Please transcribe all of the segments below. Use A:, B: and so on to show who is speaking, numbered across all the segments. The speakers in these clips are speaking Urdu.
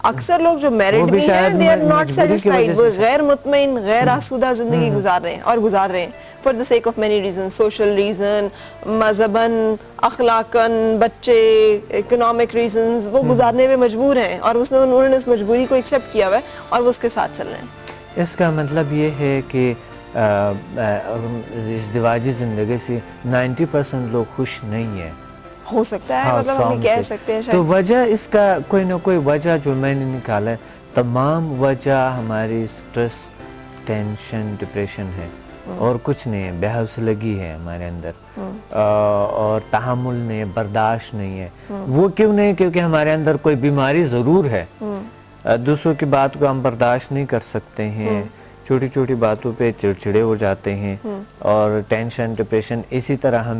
A: اکثر لوگ جو میرڈ بھی ہیں they are not satisfied, وہ غیر مطمئن غیر آسودہ زندگی گزار رہے ہیں اور گزار رہے ہیں for the sake of many reasons, social reason, مذہباً، اخلاقاً، بچے، economic reasons، وہ گزارنے میں مجبور ہیں اور انہوں نے اس مجبوری کو ایکسیپٹ کیا ہوا ہے اور وہ اس کے ساتھ چل رہے ہیں.
B: اس کا مطلب یہ ہے کہ ازدواجی زندگی سے 90% لوگ خوش نہیں ہیں.
A: ہو سکتا ہے، مطلب ہم کہہ سکتے ہیں
B: تو وجہ اس کا کوئی نہ کوئی وجہ جو میں نے نکالا ہے، تمام وجہ ہماری سٹریس، ٹینشن، ڈپریشن ہے اور کچھ نہیں ہے. بے حوصلگی ہے ہمارے اندر اور تحمل نہیں ہے، برداشت نہیں ہے. وہ کیوں نہیں؟ کیونکہ ہمارے اندر کوئی بیماری ضرور ہے. دوسروں کی بات کو ہم برداشت نہیں کر سکتے ہیں، چھوٹی چھوٹی باتوں پہ چڑچڑے ہو جاتے ہیں اور ٹینشن، ڈپریشن اسی طرح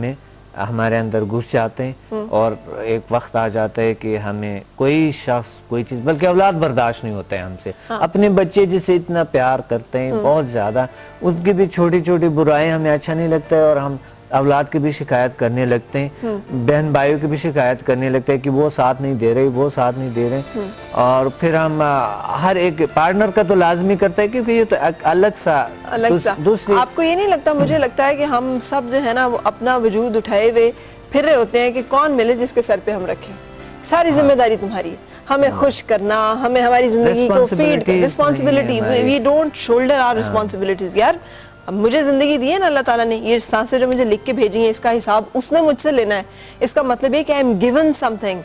B: ہمارے اندر گھس جاتے ہیں اور ایک وقت آ جاتا ہے کہ ہمیں کوئی شخص، کوئی چیز، بلکہ اولاد برداشت نہیں ہوتا ہے ہم سے. اپنے بچے جسے اتنا پیار کرتے ہیں بہت زیادہ، اس کی بھی چھوٹی چھوٹی برائیں ہمیں اچھا نہیں لگتا ہے اور ہم اولاد کی بھی شکایت کرنے لگتے ہیں، بہن بھائیوں کی بھی شکایت کرنے لگتے ہیں کہ وہ ساتھ نہیں دے رہے، وہ ساتھ نہیں دے رہے. اور پھر ہم ہر ایک پارٹنر کا تو لازمی کرتا ہے کہ یہ تو الگ سا دوسری.
A: آپ کو یہ نہیں لگتا؟ مجھے لگتا ہے کہ ہم سب جو ہے نا وہ اپنا وجود اٹھائے ہوئے پھر رہے ہوتے ہیں کہ کون ملے جس کے سر پہ ہم رکھیں. ساری ذمہ داری تمہاری ہے، ہمیں خوش کرنا، ہمیں ہماری زندگی کو فیڈ کرنا. Responsibility, we don't shoulder our responsibilities. یار مجھے زندگی دی ہے نا اللہ تعالیٰ نے، یہ سانسیں جو مجھے لکھ کے بھیجی ہیں اس کا حساب اس نے مجھ سے لینا ہے. اس کا مطلب یہ کہ I am given something.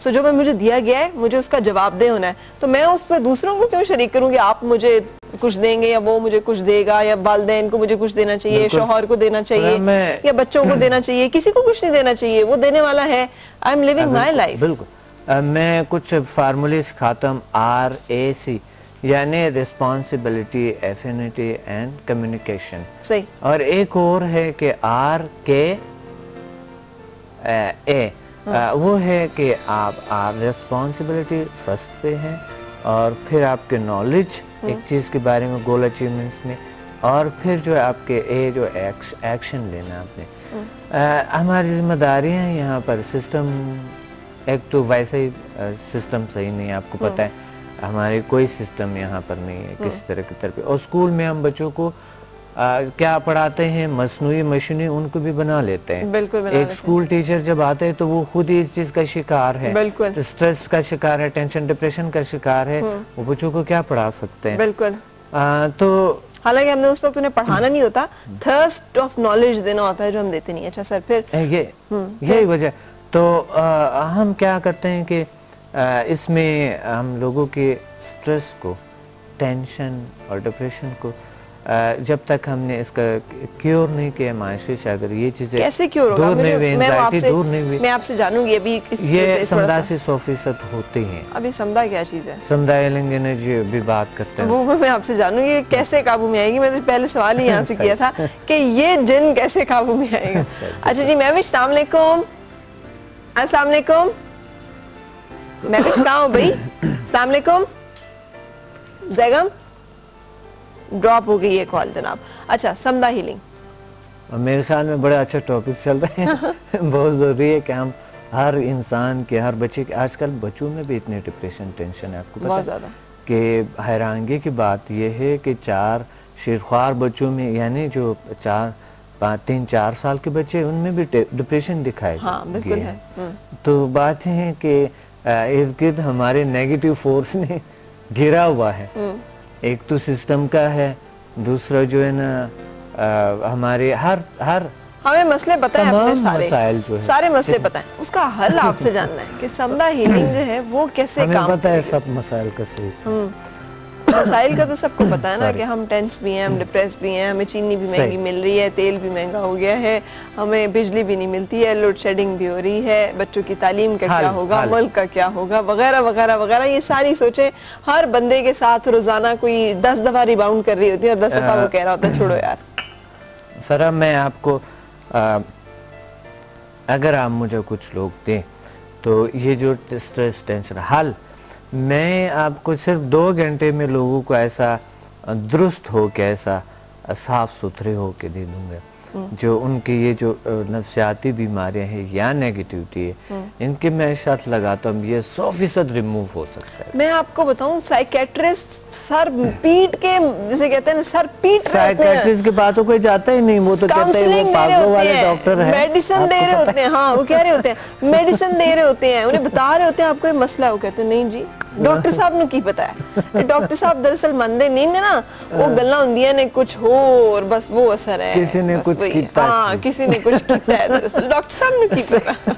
A: So جو مجھے دیا گیا ہے مجھے اس کا جواب دہ ہونا ہے. تو میں اس پہ دوسروں کو کیوں شریک کروں کہ آپ مجھے کچھ دیں گے یا وہ مجھے کچھ دے گا، یا والدین کو مجھے کچھ دینا چاہیے، شوہر کو دینا چاہیے یا بچوں کو دینا چاہیے. کسی کو کچھ نہیں دینا چاہیے، وہ دینے والا ہے. I'm living my life.
B: بالکل. میں کچھ فارمولے سکھاتا ہوں، RAC، یعنی ریسپانسبلٹی، ایفینٹی اینڈ کمیونیکیشن.
A: صحیح.
B: اور ایک اور ہے کہ RKA، وہ ہے کہ آپ ریسپانسبلٹی فرسٹ پہ ہیں اور پھر آپ کے نالج ایک چیز کے بارے میں، گول اچیومنٹس میں، اور پھر جو آپ کے جو ایکشن لینا آپ نے. ہماری ذمہ داریاں ہیں یہاں پر. سسٹم ایک تو ویسے ہی سسٹم صحیح نہیں ہے، آپ کو پتہ ہے ہمارے کوئی سسٹم یہاں پر نہیں ہے کسی طرح کی طرف. اور اسکول میں ہم بچوں کو کیا پڑھاتے ہیں، مصنوعی مشینیں ان کو بھی بنا لیتے ہیں.
A: بالکل.
B: ایک اسکول ٹیچر جب آتے ہیں تو وہ خود ہی اس چیز کا شکار ہے، سٹریس کا شکار ہے، ٹینشن ڈپریشن کا شکار ہے. وہ بچوں کو کیا پڑھا سکتے ہیں؟
A: بالکل.
B: تو
A: حالانکہ ہم نے اس وقت انہیں پڑھانا نہیں ہوتا، تھرسٹ آف نالج دینا ہوتا ہے جو ہم دیتے نہیں. اچھا سر، پھر
B: یہی وجہ. تو ہم کیا کرتے ہیں کہ اس میں ہم لوگوں کے سٹریس کو، ٹینشن اور ڈپریشن کو جب تک ہم نے اس کا کیور نہیں کیا معاشرے سے، اگر یہ چیزیں
A: کیسے کیور ہوگا؟
B: دور نہیں ہوئی، انزائٹی دور نہیں ہوئی،
A: میں آپ سے جانوں گی ابھی.
B: یہ سمدھا سے 100% ہوتے ہیں.
A: ابھی سمدھا کیا چیز ہے؟
B: سمدھا ہیلنگ انرجی بھی بات کرتے ہیں.
A: وہ میں آپ سے جانوں گی کیسے قابو میں آئے گی. میں تو پہلے سوال ہی یہاں سے کیا تھا کہ یہ جن کیسے قابو میں آئے گا. اچھا جی مہوش، السلام علیکم. السلام علیکم مہوش، کہاں ہو بھائی؟ السلام علیکم. زیگم ڈراپ ہو گئی یہ کال جناب. اچھا، سمدھا ہیلنگ
B: میرے خیال میں بڑا اچھا ٹاپک چل رہا ہے. بہت ضروری ہے کہ ہم ہر انسان کے، ہر بچے کے، آج کل بچوں میں بھی اتنے ڈپریشن، ٹینشن ہے، آپ کو پتہ
A: بہت زیادہ.
B: کہ حیرانگی کی بات یہ ہے کہ 4 شیرخوار بچوں میں، یعنی جو 3-4 سال کے بچے، ان میں بھی ڈپریشن دکھائے گئے. تو بات یہ ہے کہ ارد گرد ہمارے نیگیٹو فورس نے گھرا ہوا ہے. ایک تو سسٹم کا ہے، دوسرا جو ہے نا ہمارے
A: ہمیں مسئلے پتہ ہیں، اپنے سارے مسئلے پتہ ہیں. اس کا حل آپ سے جاننا ہے کہ سمدھا ہیلنگ جو ہے وہ کیسے کام کرے گی.
B: ہمیں پتہ ہے سب مسائل کا صحیح.
A: مسائل کا تو سب کو پتا ہے نا کہ ہم ٹینس بھی ہیں، ہم ڈپریس بھی ہیں، ہمیں چینی بھی مہنگی مل رہی ہے، تیل بھی مہنگا ہو گیا ہے، ہمیں بجلی بھی نہیں ملتی ہے، لوڈ شیڈنگ بھی ہو رہی ہے، بچوں کی تعلیم کا کیا ہوگا، ملک کا کیا ہوگا، وغیرہ وغیرہ وغیرہ. یہ ساری سوچیں ہر بندے کے ساتھ روزانہ کوئی 10 دفعہ ریباؤنڈ کر رہی ہوتی ہے اور 10 دفعہ وہ کہہ رہا ہوتا ہے چھوڑو یار.
B: فرا، میں آپ کو اگر آپ مجھے کچھ لوگ دیں تو یہ جو سٹریس ٹینشن حل میں آپ کو صرف 2 گھنٹے میں لوگوں کو ایسا درست ہو کے، ایسا صاف ستھرے ہو کے دے دوں گا. جو ان کے یہ جو نفسیاتی بیماریاں ہیں یا نیگیٹیوٹی ہے ان کے میں شرط لگاتا ہوں یہ 100% ریموو ہو سکتا ہے.
A: میں آپ کو بتاؤں سائیکیٹرسٹ سر پیٹ کے جسے کہتے ہیں سر پیٹ رہے ہوتے ہیں,
B: سائیکیٹرسٹ کے پاس تو کوئی جاتا ہی نہیں, وہ تو کہتے ہیں وہ پاگلوں والے ڈاکٹر ہیں,
A: میڈیسن دے رہے ہوتے ہیں. ہاں وہ کہہ رہے ہوتے ہیں میڈیسن دے رہے ہوتے ہیں, انہیں بتا رہے ہوتے ہیں آپ کو یہ مسئلہ ہے, وہ کہتے ہیں نہیں جی ڈاکٹر صاحب نے کی پتا ہے. ڈاکٹر صاحب دراصل مندے نہیں نا, وہ گلاں ہوندیاں نے کچھ ہو اور بس وہ اثر ہے,
B: کسی نے کچھ کیتا ہے.
A: ہاں کسی نے کچھ کیتا ہے دراصل ڈاکٹر صاحب نے کی پتا.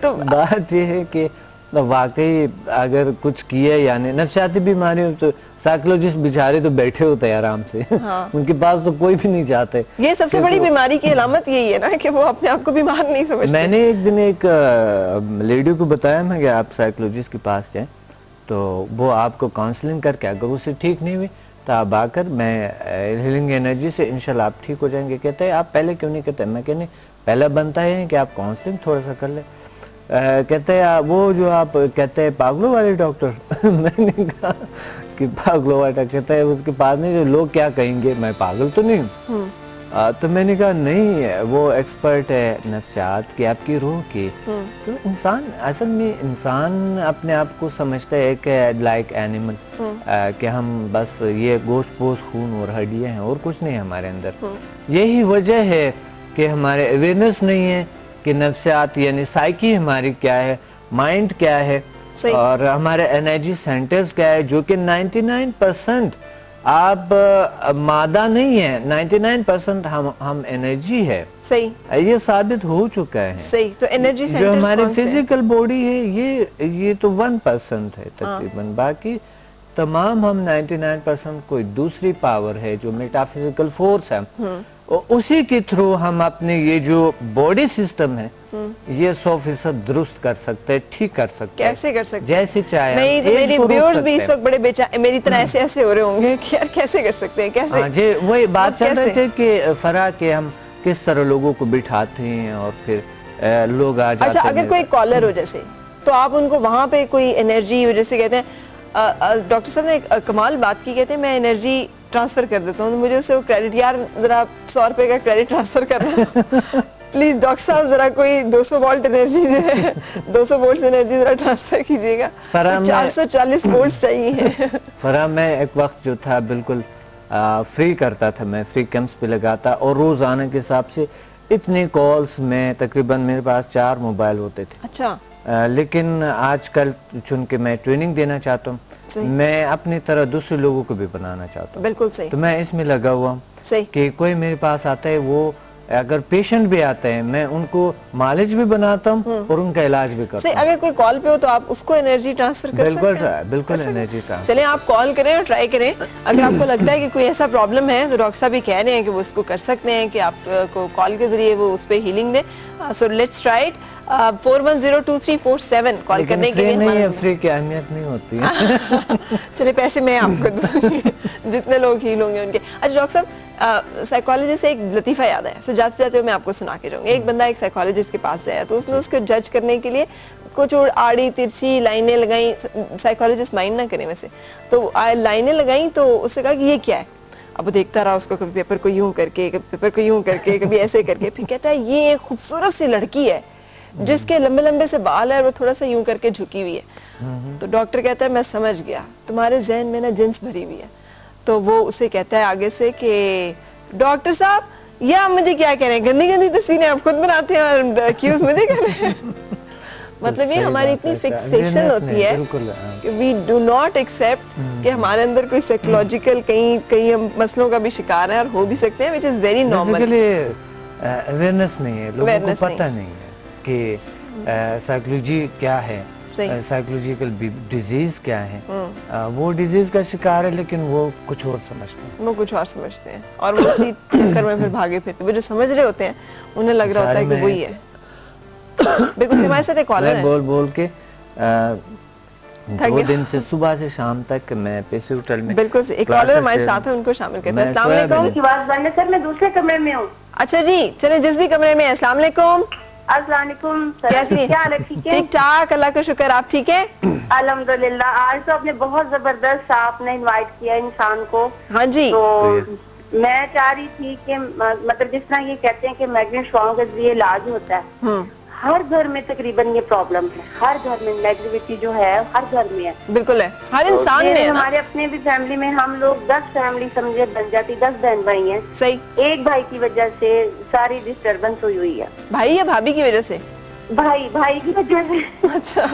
A: تو
B: بات یہ ہے کہ واقعی اگر کچھ کیا یعنی نفسیاتی بیماریوں تو سائیکولوجسٹ بیچارے تو بیٹھے ہوتے ہیں آرام سے, ان کے پاس تو کوئی بھی نہیں چاہتے.
A: یہ سب سے بڑی بیماری کی علامت یہی ہے نا کہ وہ اپنے آپ کو بیمار نہیں سمجھتے.
B: میں نے ایک دن ایک لیڈی کو بتایا میں کہ آپ سائیکولوجسٹ کے پاس جائیں تو وہ آپ کو کاؤنسلنگ کر کے اگر اسے ٹھیک نہیں ہوئی تو آپ آ کر میں ہیلنگ انرجی سے انشاءاللہ آپ ٹھیک ہو جائیں گے. کہتے ہیں آپ پہلے کیوں نہیں کہتے؟ میں کہ نہیں, پہلا بنتا ہے کہ آپ کاؤنسلنگ تھوڑا سا کر لیں. کہتے ہیں وہ جو آپ کہتے ہیں پاگلوں والے ڈاکٹر, میں نے کہا کہ پاگلوں والا, کہتا ہے اس کے پاس نہیں, جو لوگ کیا کہیں گے, میں پاگل تو نہیں ہوں. تو میں نے کہا نہیں, وہ ایکسپرٹ ہے نفسیات کی, آپ کی روح کی. تو انسان اصل میں انسان اپنے آپ کو سمجھتا ہے کہ لائک اینیمل, کہ ہم بس یہ گوشت پوست خون اور ہڈیاں ہیں اور کچھ نہیں ہمارے اندر. یہی وجہ ہے کہ ہمارے اویئرنیس نہیں ہے کہ نفسیات یعنی سائیکی ہماری کیا ہے, مائنڈ کیا ہے, اور ہمارے انرجی سینٹرز کیا ہے, جو کہ 99% آپ مادہ نہیں ہے, 99% ہم انرجی ہے.
A: صحیح,
B: یہ ثابت ہو چکا ہے.
A: صحیح, تو انرجی سینٹرز
B: جو ہماری فزیکل باڈی ہے یہ تو 1% ہے تقریباً, باقی تمام ہم 99% کوئی دوسری پاور ہے جو میٹا فزیکل فورس ہے, اسی کے تھرو ہم اپنے یہ جو باڈی سسٹم ہے یہ 100% درست کر سکتے ہیں, ٹھیک کر سکتے ہیں.
A: کیسے کر سکتے ہیں؟
B: جیسے چاہے.
A: میری ویورز بھی اس وقت بڑے میری طرح ایسے ہو رہے ہوں گے کہ یار کیسے کر سکتے ہیں, کیسے.
B: ہاں جی, وہی بات چل رہے تھے کہ فرا کہ ہم کس طرح لوگوں کو بٹھاتے ہیں اور پھر لوگ آ جاتے ہیں.
A: اچھا, اگر کوئی کالر ہو جیسے تو آپ ان کو وہاں پہ کوئی انرجی جیسے کہتے ہیں, ڈاکٹر صاحب نے ایک کمال بات کی, کہتے ہیں میں انرجی ٹرانسفر کر دیتا ہوں, مجھے اسے وہ کریڈٹ, یار ذرا 100 روپے کا کریڈٹ ٹرانسفر کرنا پلیز ڈاکٹر صاحب, ذرا کوئی 200 وولٹ انرجی جو ہے 200 وولٹس انرجی ذرا ٹرانسفر کیجئے گا, 440 وولٹس چاہیے.
B: فرا میں ایک وقت جو تھا بالکل فری کرتا تھا, میں فری کیمپس پہ لگاتا اور روزانہ کے حساب سے اتنے کالز میں تقریباً میرے پاس 4 موبائل ہوتے تھے.
A: اچھا,
B: لیکن آج کل چونکہ میں ٹریننگ دینا چاہتا ہوں, میں اپنی طرح دوسرے لوگوں کو بھی بنانا چاہتا ہوں.
A: بالکل صحیح.
B: تو میں اس میں لگا ہوا ہوں کہ کوئی میرے پاس آتا ہے, وہ اگر پیشنٹ بھی آتے ہیں میں ان کو مالج بھی بناتا ہوں اور ان کا علاج بھی کرتا ہوں.
A: اگر کوئی کال پہ ہو تو آپ اس کو انرجی ٹرانسفر کر سکتے ہیں.
B: بالکل انرجی ٹرانسفر.
A: چلیں آپ کال کریں اور ٹرائی کریں, اگر آپ کو لگتا ہے کہ کوئی ایسا پرابلم ہے تو ڈاکٹر صاحب بھی کہہ رہے ہیں کہ وہ اس کو کر سکتے ہیں کہ آپ کو کال کے ذریعے وہ اس پہ ہیلنگ دیں. So let's try it. 41023447 کال کرنے کے لیے.
B: نہیں ہے, فری کی اہمیت نہیں ہوتی ہے.
A: چلے پیسے میں آپ کو دوں گی جتنے لوگ ہیل ہوں گے ان کے. اچھا ڈاکٹر صاحب, سائیکالوجسٹ سے ایک لطیفہ یاد ہے, سو جاتے جاتے میں آپ کو سنا کے جاؤں گی. ایک بندہ ایک سائیکالوجسٹ کے پاس گیا تو اس نے اس کو جج کرنے کے لیے کچھ آڑی ترچھی لائنیں لگائیں. سائیکالوجسٹ مائنڈ نہ کریں ویسے, تو لائنیں لگائیں تو اس سے کہا کہ یہ کیا ہے. اب وہ دیکھتا رہا اس کو, کبھی پیپر کو یوں کر کے, کبھی پیپر کو یوں کر کے, کبھی ایسے کر کے, پھر کہتا ہے یہ ایک خوبصورت سی لڑکی ہے جس کے لمبے لمبے سے بال ہے اور وہ تھوڑا سا یوں کر کے جھکی ہوئی ہے. تو ڈاکٹر کہتا ہے میں سمجھ گیا, تمہارے ذہن میں نا جنس بھری ہوئی ہے. تو وہ اسے کہتا ہے آگے سے کہ ڈاکٹر صاحب یہ آپ مجھے کیا کہہ رہے ہیں, گندی گندی تصویریں آپ خود بناتے ہیں اور ایکیوز مجھے کر رہے ہیں. مطلب یہ ہماری اتنی فکسیشن ہوتی ہے کہ وی ڈو ناٹ ایکسیپٹ کہ ہمارے اندر کوئی سائیکولوجیکل کئی ہم مسئلوں کا بھی شکار ہیں اور ہو بھی سکتے ہیں, which is very normal.
B: Awareness نہیں ہے, لوگوں کو پتہ نہیں ہے کہ سائیکولوجی کیا ہے, سائیکولوجیکل ڈیزیز کیا ہے. وہ ڈیزیز کا شکار ہے لیکن وہ کچھ اور سمجھتے ہیں,
A: اور وہ اسی چکر میں پھر بھاگے پھرتے. وہ جو سمجھ رہے ہوتے ہیں انہیں لگ رہا ہوتا ہے کہ وہی ہے. بالکل. ہمارے ساتھ ایک کالر ہے,
B: بول کے 2 دن سے صبح سے شام تک میں پیسے ہوٹل میں.
A: بالکل, ایک کالر ہمارے ساتھ ہے, ان کو شامل کرتے ہیں. السلام علیکم.
C: سر میں دوسرے کمرے میں ہوں.
A: اچھا جی, چلیں جس بھی کمرے میں. السلام علیکم.
C: السلام علیکم.
A: کیسی
C: کیا حال ہے؟ ٹھیک ہے,
A: ٹھیک ٹھاک, اللہ کا شکر. آپ ٹھیک ہیں؟
C: الحمدللہ. آج تو آپ نے بہت زبردست آپ نے انوائٹ کیا انسان کو.
A: ہاں جی,
C: تو میں چاہ رہی تھی کہ مطلب جس طرح یہ کہتے ہیں کہ میگنیٹ اسٹرانگ کے ذریعے علاج ہوتا ہے، ہر گھر میں تقریباً یہ پرابلم ہے، ہر گھر میں نیگیٹیوٹی جو ہے ہر گھر میں ہے،
A: بالکل ہے، ہر انسان میں ہے نا۔
C: ہمارے اپنے بھی فیملی میں ہم لوگ 10 فیملی سمجھے بن جاتی، 10 بہن بھائی ہیں،
A: صحیح،
C: ایک بھائی کی وجہ سے ساری ڈسٹربنس ہوئی ہے،
A: بھائی یا بھابھی کی وجہ سے؟
C: بھائی کی وجہ سے۔
A: اچھا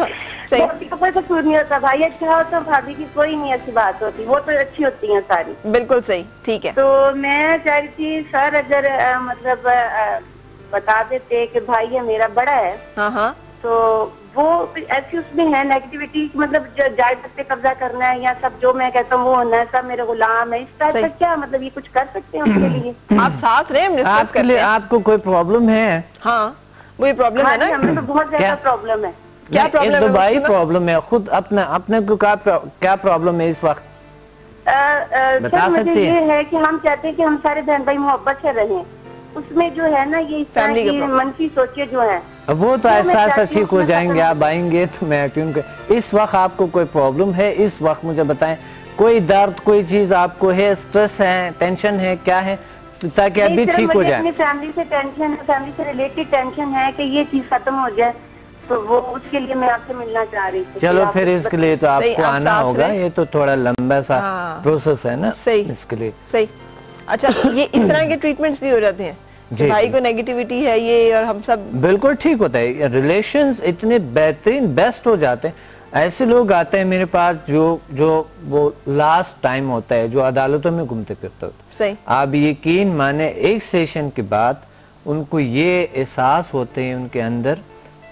A: صحیح،
C: بھابھی کا کوئی قصور نہیں ہوتا، بھائی اچھا ہوتا، بھابھی کی کوئی نہیں ایسی بات ہوتی، وہ تو اچھی ہوتی ہیں ساری۔
A: بالکل صحیح، ٹھیک ہے۔
C: تو میں چاہ رہی تھی سر اگر مطلب بتا دیتے کہ بھائی ہے میرا بڑا ہے،
A: ہاں
C: تو وہ ایسی اس میں ہے نیگیٹیوٹی، مطلب جائیداد پہ قبضہ کرنا ہے یا سب جو میں کہتا ہوں وہ ہونا ہے، سب میرے غلام ہے، اس ٹائپ کا کیا مطلب یہ کچھ کر سکتے ہیں اس کے لیے؟
A: آپ ساتھ رہے، ہم ڈسکس کرتے ہیں۔
B: آپ کو کوئی پرابلم ہے؟
A: ہاں وہی پرابلم ہے نا،
C: ہمیں تو بہت زیادہ پرابلم ہے۔
A: کیا پرابلم ہے؟
B: دبئی پرابلم ہے، خود اپنے کو کیا پرابلم ہے اس وقت بتا سکتے ہیں؟
C: یہ ہے کہ ہم چاہتے ہیں کہ ہم سارے بہن بھائی محبت سے رہیں، اس میں جو ہے نا یہ اس طرح کی منفی سوچیں جو ہیں
B: وہ تو ایسا ٹھیک ہو جائیں گے، آپ آئیں گے تو میں اس وقت آپ کو کوئی پرابلم ہے اس وقت مجھے بتائیں، کوئی درد کوئی چیز آپ کو ہے، سٹریس ہے، ٹینشن ہے، کیا ہے تاکہ ابھی ٹھیک ہو جائے؟
C: اپنی فیملی سے ٹینشن ہے، فیملی سے ریلیٹڈ ٹینشن ہے کہ یہ چیز ختم ہو جائے، تو وہ اس کے لیے میں آپ سے ملنا چاہ رہی تھی۔
B: چلو پھر اس کے لیے تو آپ کو آنا ہوگا، یہ تو تھوڑا لمبا سا پروسیس ہے نا اس کے لیے۔
A: صحیح، اچھا یہ اس طرح کے ٹریٹمنٹس بھی ہو جاتے ہیں؟ بھائی کو نیگیٹیوٹی ہے یہ اور ہم سب
B: بالکل ٹھیک ہوتا ہے، ریلیشنز اتنے بہترین بیسٹ ہو جاتے ہیں۔ ایسے لوگ آتے ہیں میرے پاس جو وہ لاسٹ ٹائم ہوتا ہے جو عدالتوں میں گھومتے پھرتے ہوتے ہیں،
A: صحیح،
B: آپ یقین مانے ایک سیشن کے بعد ان کو یہ احساس ہوتے ہیں ان کے اندر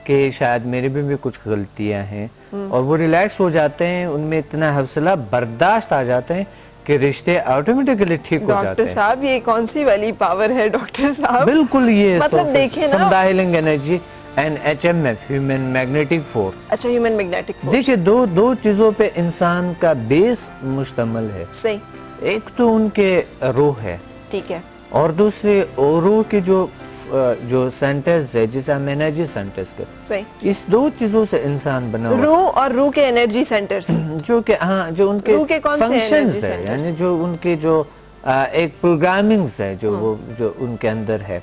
B: کہ شاید میرے بھی کچھ غلطیاں ہیں، اور وہ ریلیکس ہو جاتے ہیں، ان میں اتنا حوصلہ برداشت آ جاتے ہیں کہ رشتے آٹومیٹکلی ٹھیک ہو جاتے ہیں۔
A: ڈاکٹر صاحب یہ کون سی والی پاور ہے ڈاکٹر صاحب؟
B: بالکل یہ
A: مطلب دیکھیں نا،
B: سمدہ healing energy and HMF human magnetic force.
A: اچھا ہیومن میگنیٹک فورس،
B: دیکھیں دو چیزوں پہ انسان کا بیس مشتمل ہے،
A: صحیح،
B: ایک تو ان کے روح ہے،
A: ٹھیک ہے،
B: اور دوسرے روح کے جو سینٹرز ہے جسے ہم انرجی سینٹرز کہتے ہیں،
A: صحیح،
B: اس دو چیزوں سے انسان بنا ہوا
A: روح اور روح کے انرجی سینٹرز،
B: جو کہ ہاں جو ان کے
A: روح کے کون سے
B: فنکشنز
A: energy
B: ہے،
A: centers؟
B: یعنی جو ان کے جو ایک پروگرامنگز ہے جو ان کے اندر ہے،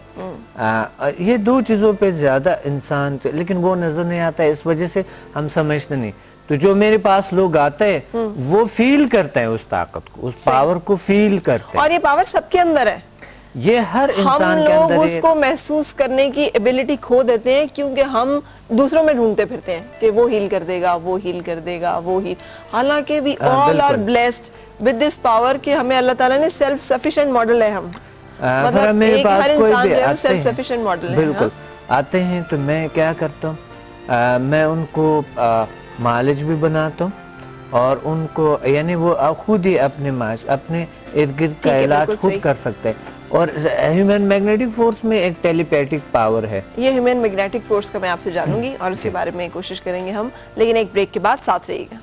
B: یہ دو چیزوں پہ زیادہ انسان، لیکن وہ نظر نہیں آتا ہے، اس وجہ سے ہم سمجھتے نہیں۔ تو جو میرے پاس لوگ آتے ہیں وہ فیل کرتے ہیں اس طاقت کو، اس پاور کو فیل کرتے ہیں،
A: اور یہ پاور سب کے اندر ہے،
B: یہ ہر انسان کے
A: ہم
B: اندر
A: لوگ اس کو محسوس کرنے کی ایبیلٹی کھو دیتے ہیں کیونکہ ہم دوسروں میں ڈھونڈتے پھرتے ہیں کہ وہ ہیل کر دے گا، وہ ہیل کر دے گا، وہ ہیل، حالانکہ we all are blessed with this power کہ ہمیں اللہ تعالیٰ نے سیلف سفیشنٹ ماڈل ہے، ہم مطلب ایک ہر انسان جو ہے سیلف سفیشنٹ ماڈل ہے،
B: بالکل آتے ہیں تو میں کیا کرتا ہوں، میں ان کو مالج بھی بناتا ہوں، اور ان کو یعنی وہ خود ہی اپنے ارد گرد کا علاج خود کر سکتے ہیں، اور ہیومن میگنیٹک فورس میں ایک ٹیلی پیٹک پاور ہے،
A: یہ ہیومن میگنیٹک فورس کا میں آپ سے جانوں گی اور اس کے بارے میں کوشش کریں گے ہم، لیکن ایک بریک کے بعد ساتھ رہیے گا۔